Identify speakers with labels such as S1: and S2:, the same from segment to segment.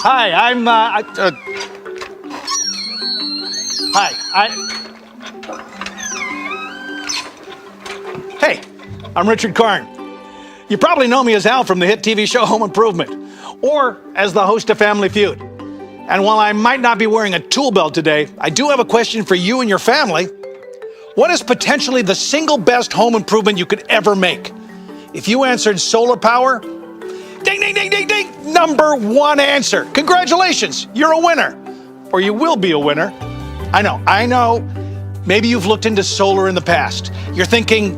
S1: Hi, Hey, I'm Richard Karn. You probably know me as Al from the hit TV show Home Improvement, or as the host of Family Feud. And while I might not be wearing a tool belt today, I do have a question for you and your family. What is potentially the single best home improvement you could ever make? If you answered solar power, ding, ding, ding, ding, ding, number one answer. Congratulations, you're a winner. Or you will be a winner. I know. Maybe you've looked into solar in the past. You're thinking,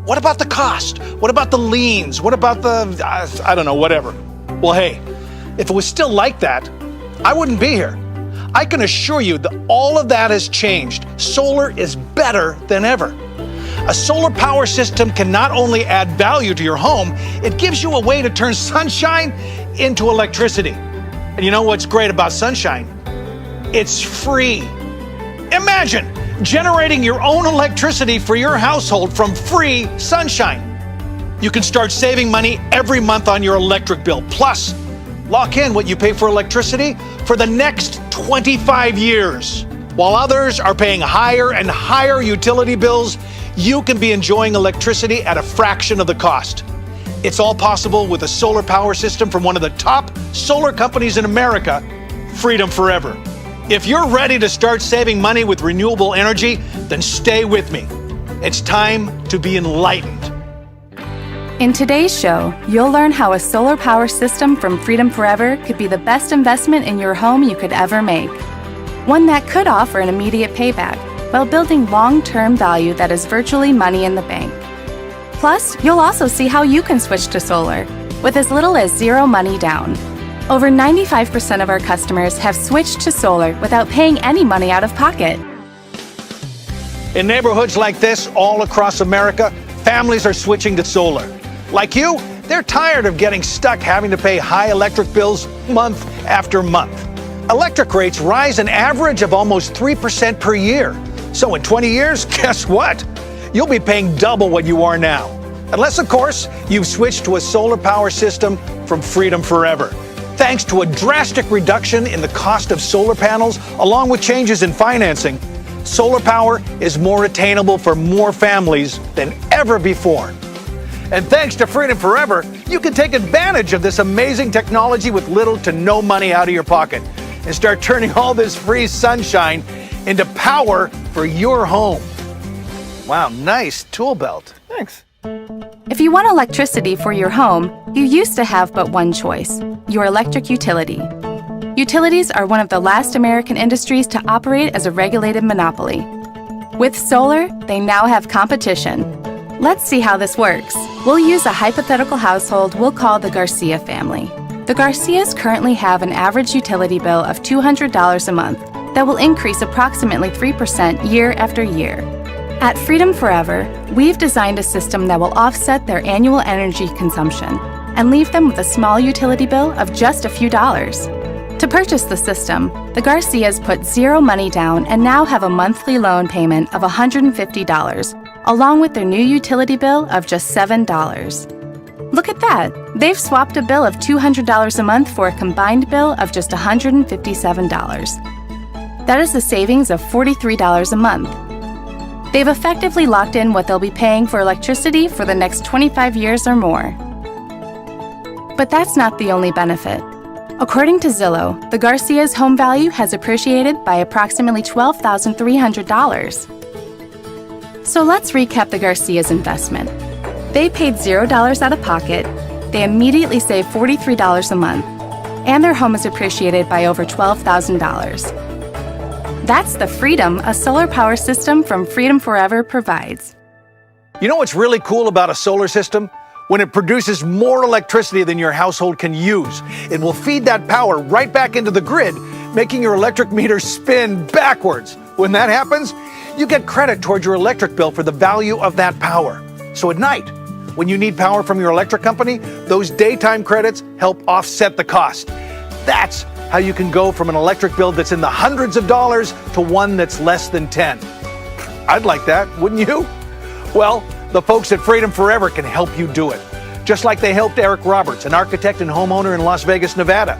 S1: what about the cost? What about the liens? What about the, I don't know, whatever. Well, hey, if it was still like that, I wouldn't be here. I can assure you that all of that has changed. Solar is better than ever. A solar power system can not only add value to your home, it gives you a way to turn sunshine into electricity. And you know what's great about sunshine? It's free. Imagine generating your own electricity for your household from free sunshine. You can start saving money every month on your electric bill. Plus, lock in what you pay for electricity for the next 25 years. While others are paying higher and higher utility bills, you can be enjoying electricity at a fraction of the cost. It's all possible with a solar power system from one of the top solar companies in America, Freedom Forever. If you're ready to start saving money with renewable energy, then stay with me. It's time to be enlightened.
S2: In today's show, you'll learn how a solar power system from Freedom Forever could be the best investment in your home you could ever make. One that could offer an immediate payback while building long-term value that is virtually money in the bank. Plus, you'll also see how you can switch to solar with as little as zero money down. Over 95% of our customers have switched to solar without paying any money out of pocket.
S1: In neighborhoods like this all across America, families are switching to solar. Like you, they're tired of getting stuck having to pay high electric bills month after month. Electric rates rise an average of almost 3% per year. So in 20 years, guess what? You'll be paying double what you are now. Unless, of course, you've switched to a solar power system from Freedom Forever. Thanks to a drastic reduction in the cost of solar panels, along with changes in financing, solar power is more attainable for more families than ever before. And thanks to Freedom Forever, you can take advantage of this amazing technology with little to no money out of your pocket and start turning all this free sunshine into power for your home. Wow, nice tool belt. Thanks.
S2: If you want electricity for your home, you used to have but one choice: your electric utility. Utilities are one of the last American industries to operate as a regulated monopoly. With solar, they now have competition. Let's see how this works. We'll use a hypothetical household we'll call the Garcia family. The Garcias currently have an average utility bill of $200 a month that will increase approximately 3% year after year. At Freedom Forever, we've designed a system that will offset their annual energy consumption and leave them with a small utility bill of just a few dollars. To purchase the system, the Garcias put zero money down and now have a monthly loan payment of $150, along with their new utility bill of just $7. Look at that! They've swapped a bill of $200 a month for a combined bill of just $157. That is a savings of $43 a month. They've effectively locked in what they'll be paying for electricity for the next 25 years or more. But that's not the only benefit. According to Zillow, the Garcia's home value has appreciated by approximately $12,300. So let's recap the Garcia's investment. They paid $0 out of pocket, they immediately saved $43 a month, and their home is appreciated by over $12,000. That's the freedom a solar power system from Freedom Forever provides.
S1: You know what's really cool about a solar system? When it produces more electricity than your household can use, it will feed that power right back into the grid, making your electric meter spin backwards. When that happens, you get credit towards your electric bill for the value of that power. So at night, when you need power from your electric company, those daytime credits help offset the cost. That's how you can go from an electric bill that's in the hundreds of dollars to one that's less than 10. I'd like that, wouldn't you? Well, the folks at Freedom Forever can help you do it. Just like they helped Eric Roberts, an architect and homeowner in Las Vegas, Nevada.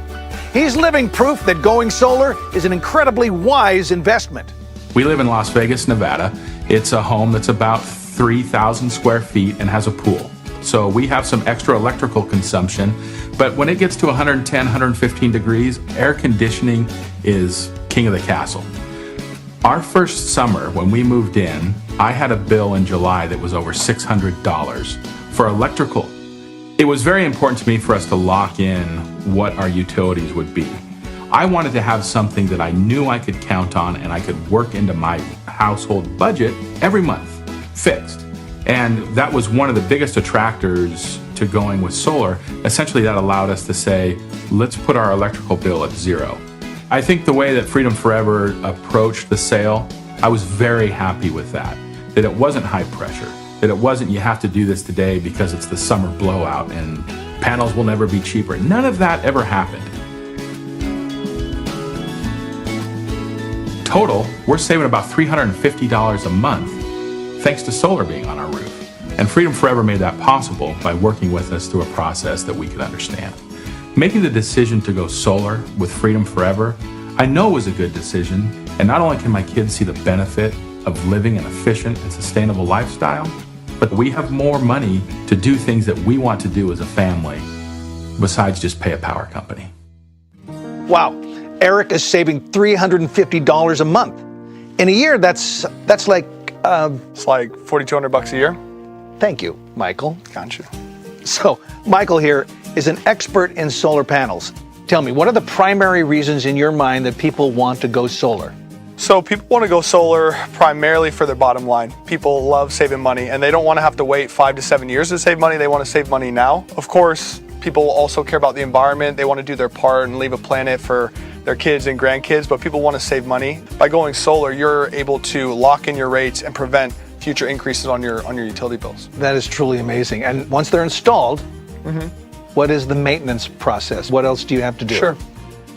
S1: He's living proof that going solar is an incredibly wise investment.
S3: We live in Las Vegas, Nevada. It's a home that's about 3,000 square feet and has a pool. So we have some extra electrical consumption, but when it gets to 110, 115 degrees, air conditioning is king of the castle. Our first summer when we moved in, I had a bill in July that was over $600 for electrical. It was very important to me for us to lock in what our utilities would be. I wanted to have something that I knew I could count on and I could work into my household budget every month, fixed. And that was one of the biggest attractors to going with solar. Essentially, that allowed us to say, let's put our electrical bill at zero. I think the way that Freedom Forever approached the sale, I was very happy with that it wasn't high pressure, that it wasn't you have to do this today because it's the summer blowout and panels will never be cheaper. None of that ever happened. Total, we're saving about $350 a month thanks to solar being on our roof. And Freedom Forever made that possible by working with us through a process that we could understand. Making the decision to go solar with Freedom Forever, I know was a good decision, and not only can my kids see the benefit of living an efficient and sustainable lifestyle, but we have more money to do things that we want to do as a family, besides just pay a power company.
S1: Wow, Eric is saving $350 a month. In a year, that's like...
S4: It's like $4,200 a year.
S1: Thank you, Michael.
S4: Gotcha.
S1: So, Michael here is an expert in solar panels. Tell me, what are the primary reasons in your mind that people want to go solar?
S4: So people want to go solar primarily for their bottom line. People love saving money and they don't want to have to wait 5 to 7 years to save money. They want to save money now. Of course, people also care about the environment. They want to do their part and leave a planet for their kids and grandkids, but people want to save money. By going solar, you're able to lock in your rates and prevent future increases on your utility bills.
S1: That is truly amazing. And once they're installed, what is the maintenance process? What else do you have to do?
S4: Sure.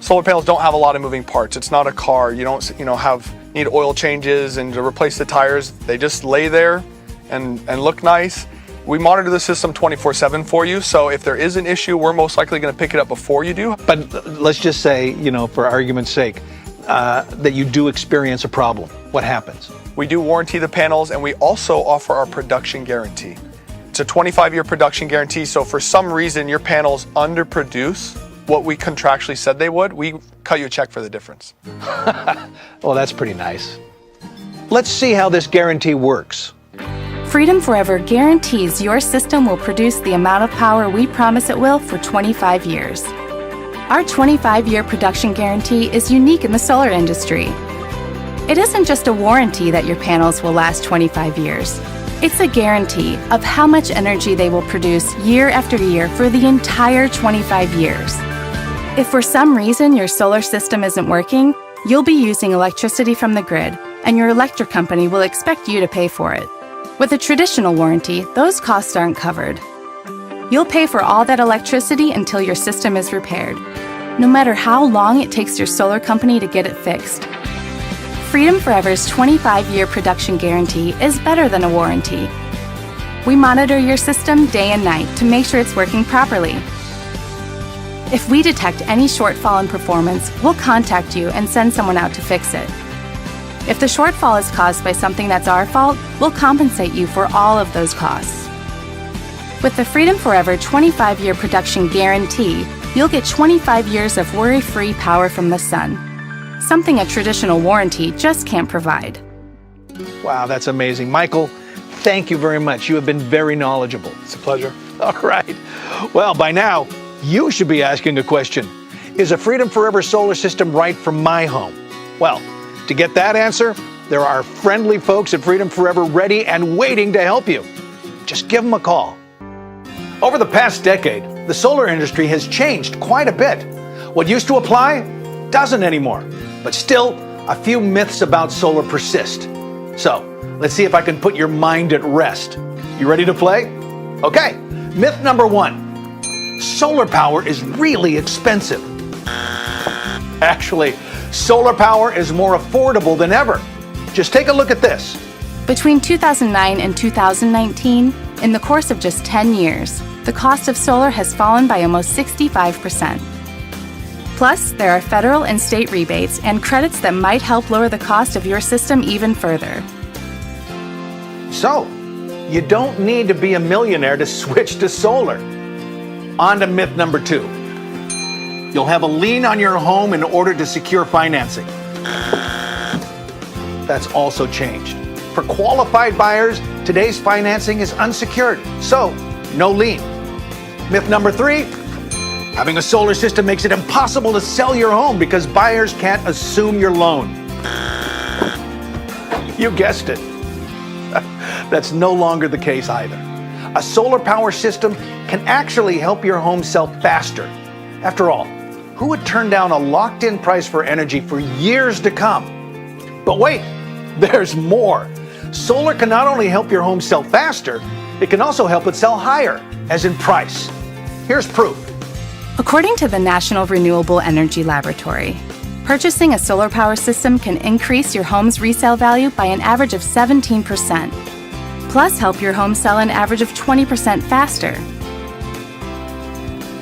S4: Solar panels don't have a lot of moving parts. It's not a car. You don't, need oil changes and to replace the tires. They just lay there and look nice. We monitor the system 24/7 for you. So if there is an issue, we're most likely going to pick it up before you do.
S1: But let's just say, for argument's sake, that you do experience a problem. What happens?
S4: We do warranty the panels, and we also offer our production guarantee. It's a 25-year production guarantee. So for some reason your panels underproduce what we contractually said they would, we cut you a check for the difference.
S1: Well, that's pretty nice. Let's see how this guarantee works.
S2: Freedom Forever guarantees your system will produce the amount of power we promise it will for 25 years. Our 25-year production guarantee is unique in the solar industry. It isn't just a warranty that your panels will last 25 years. It's a guarantee of how much energy they will produce year after year for the entire 25 years. If for some reason your solar system isn't working, you'll be using electricity from the grid, and your electric company will expect you to pay for it. With a traditional warranty, those costs aren't covered. You'll pay for all that electricity until your system is repaired, no matter how long it takes your solar company to get it fixed. Freedom Forever's 25-year production guarantee is better than a warranty. We monitor your system day and night to make sure it's working properly. If we detect any shortfall in performance, we'll contact you and send someone out to fix it. If the shortfall is caused by something that's our fault, we'll compensate you for all of those costs. With the Freedom Forever 25-year production guarantee, you'll get 25 years of worry-free power from the sun, something a traditional warranty just can't provide.
S1: Wow, that's amazing. Michael, thank you very much. You have been very knowledgeable.
S4: It's a pleasure.
S1: All right. Well, by now, you should be asking a question. Is a Freedom Forever solar system right for my home? Well, to get that answer, there are friendly folks at Freedom Forever ready and waiting to help you. Just give them a call. Over the past decade, the solar industry has changed quite a bit. What used to apply doesn't anymore. But still, a few myths about solar persist. So, let's see if I can put your mind at rest. You ready to play? Okay, myth number 1. Solar power is really expensive. Actually, solar power is more affordable than ever. Just take a look at this.
S2: Between 2009 and 2019, in the course of just 10 years, the cost of solar has fallen by almost 65%. Plus, there are federal and state rebates and credits that might help lower the cost of your system even further.
S1: So, you don't need to be a millionaire to switch to solar. On to myth number 2. You'll have a lien on your home in order to secure financing. That's also changed. For qualified buyers, today's financing is unsecured, so no lien. Myth number 3, having a solar system makes it impossible to sell your home because buyers can't assume your loan. You guessed it. That's no longer the case either. A solar power system can actually help your home sell faster. After all, who would turn down a locked-in price for energy for years to come? But wait, there's more. Solar can not only help your home sell faster, it can also help it sell higher, as in price. Here's proof.
S2: According to the National Renewable Energy Laboratory, purchasing a solar power system can increase your home's resale value by an average of 17%, plus help your home sell an average of 20% faster.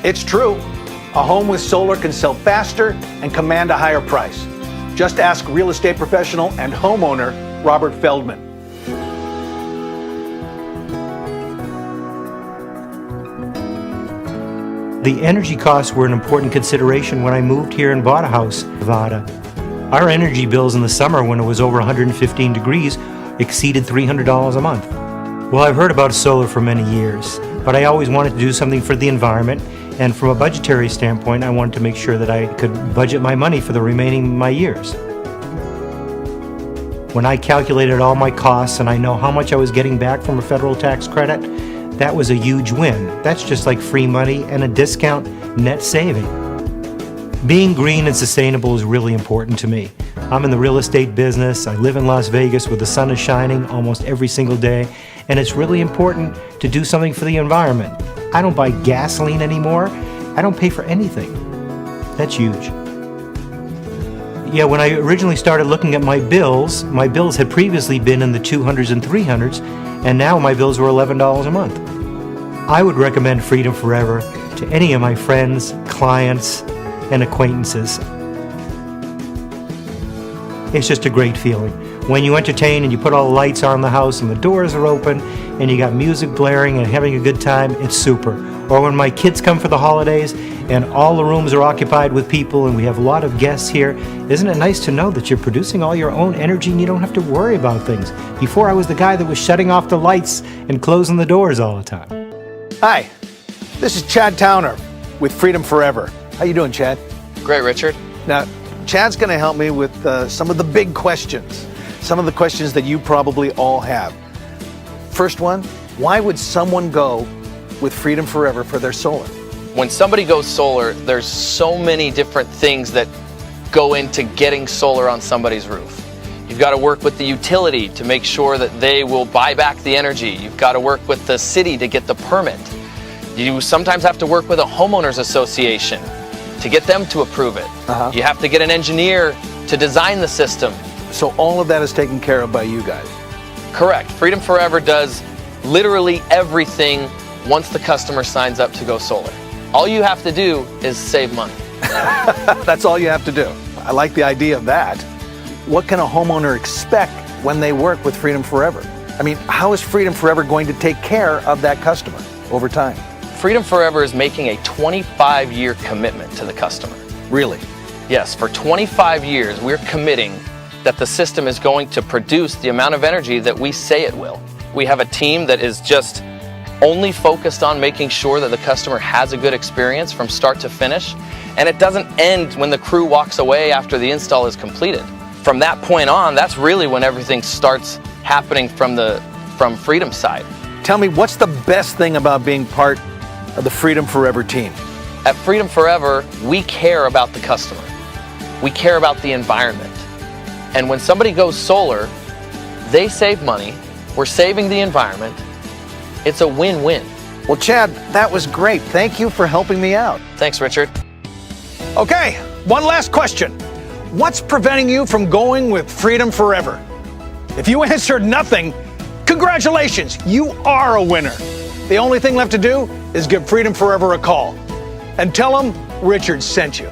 S1: It's true. A home with solar can sell faster and command a higher price. Just ask real estate professional and homeowner Robert Feldman.
S5: The energy costs were an important consideration when I moved here and bought a house in Nevada. Our energy bills in the summer, when it was over 115 degrees, exceeded $300 a month. Well, I've heard about solar for many years, but I always wanted to do something for the environment, and from a budgetary standpoint, I wanted to make sure that I could budget my money for the remaining of my years. When I calculated all my costs and I know how much I was getting back from a federal tax credit, that was a huge win. That's just like free money and a discount net saving. Being green and sustainable is really important to me. I'm in the real estate business. I live in Las Vegas where the sun is shining almost every single day, and it's really important to do something for the environment. I don't buy gasoline anymore. I don't pay for anything. That's huge. Yeah, when I originally started looking at my bills had previously been in the 200s and 300s, and now my bills were $11 a month. I would recommend Freedom Forever to any of my friends, clients, and acquaintances. It's just a great feeling. When you entertain and you put all the lights on in the house and the doors are open and you got music blaring and having a good time, it's super. Or when my kids come for the holidays and all the rooms are occupied with people and we have a lot of guests here, isn't it nice to know that you're producing all your own energy and you don't have to worry about things? Before, I was the guy that was shutting off the lights and closing the doors all the time.
S1: Hi, this is Chad Towner with Freedom Forever. How you doing, Chad?
S6: Great, Richard.
S1: Now, Chad's going to help me with some of the big questions, some of the questions that you probably all have. First one, why would someone go with Freedom Forever for their solar?
S6: When somebody goes solar, there's so many different things that go into getting solar on somebody's roof. You've got to work with the utility to make sure that they will buy back the energy. You've got to work with the city to get the permit. You sometimes have to work with a homeowners association to get them to approve it. You have to get an engineer to design the system.
S1: So all of that is taken care of by you guys?
S6: Correct. Freedom Forever does literally everything once the customer signs up to go solar. All you have to do is save money.
S1: That's all you have to do. I like the idea of that. What can a homeowner expect when they work with Freedom Forever? I mean, how is Freedom Forever going to take care of that customer over time?
S6: Freedom Forever is making a 25-year commitment to the customer.
S1: Really?
S6: Yes, for 25 years, we're committing that the system is going to produce the amount of energy that we say it will. We have a team that is just only focused on making sure that the customer has a good experience from start to finish, and it doesn't end when the crew walks away after the install is completed. From that point on, that's really when everything starts happening from Freedom's side.
S1: Tell me, what's the best thing about being part of the Freedom Forever team?
S6: At Freedom Forever, we care about the customer. We care about the environment. And when somebody goes solar, they save money, we're saving the environment. It's a win-win.
S1: Well, Chad, that was great. Thank you for helping me out.
S6: Thanks, Richard.
S1: Okay, one last question. What's preventing you from going with Freedom Forever? If you answered nothing, congratulations, you are a winner. The only thing left to do is give Freedom Forever a call and tell them Richard sent you.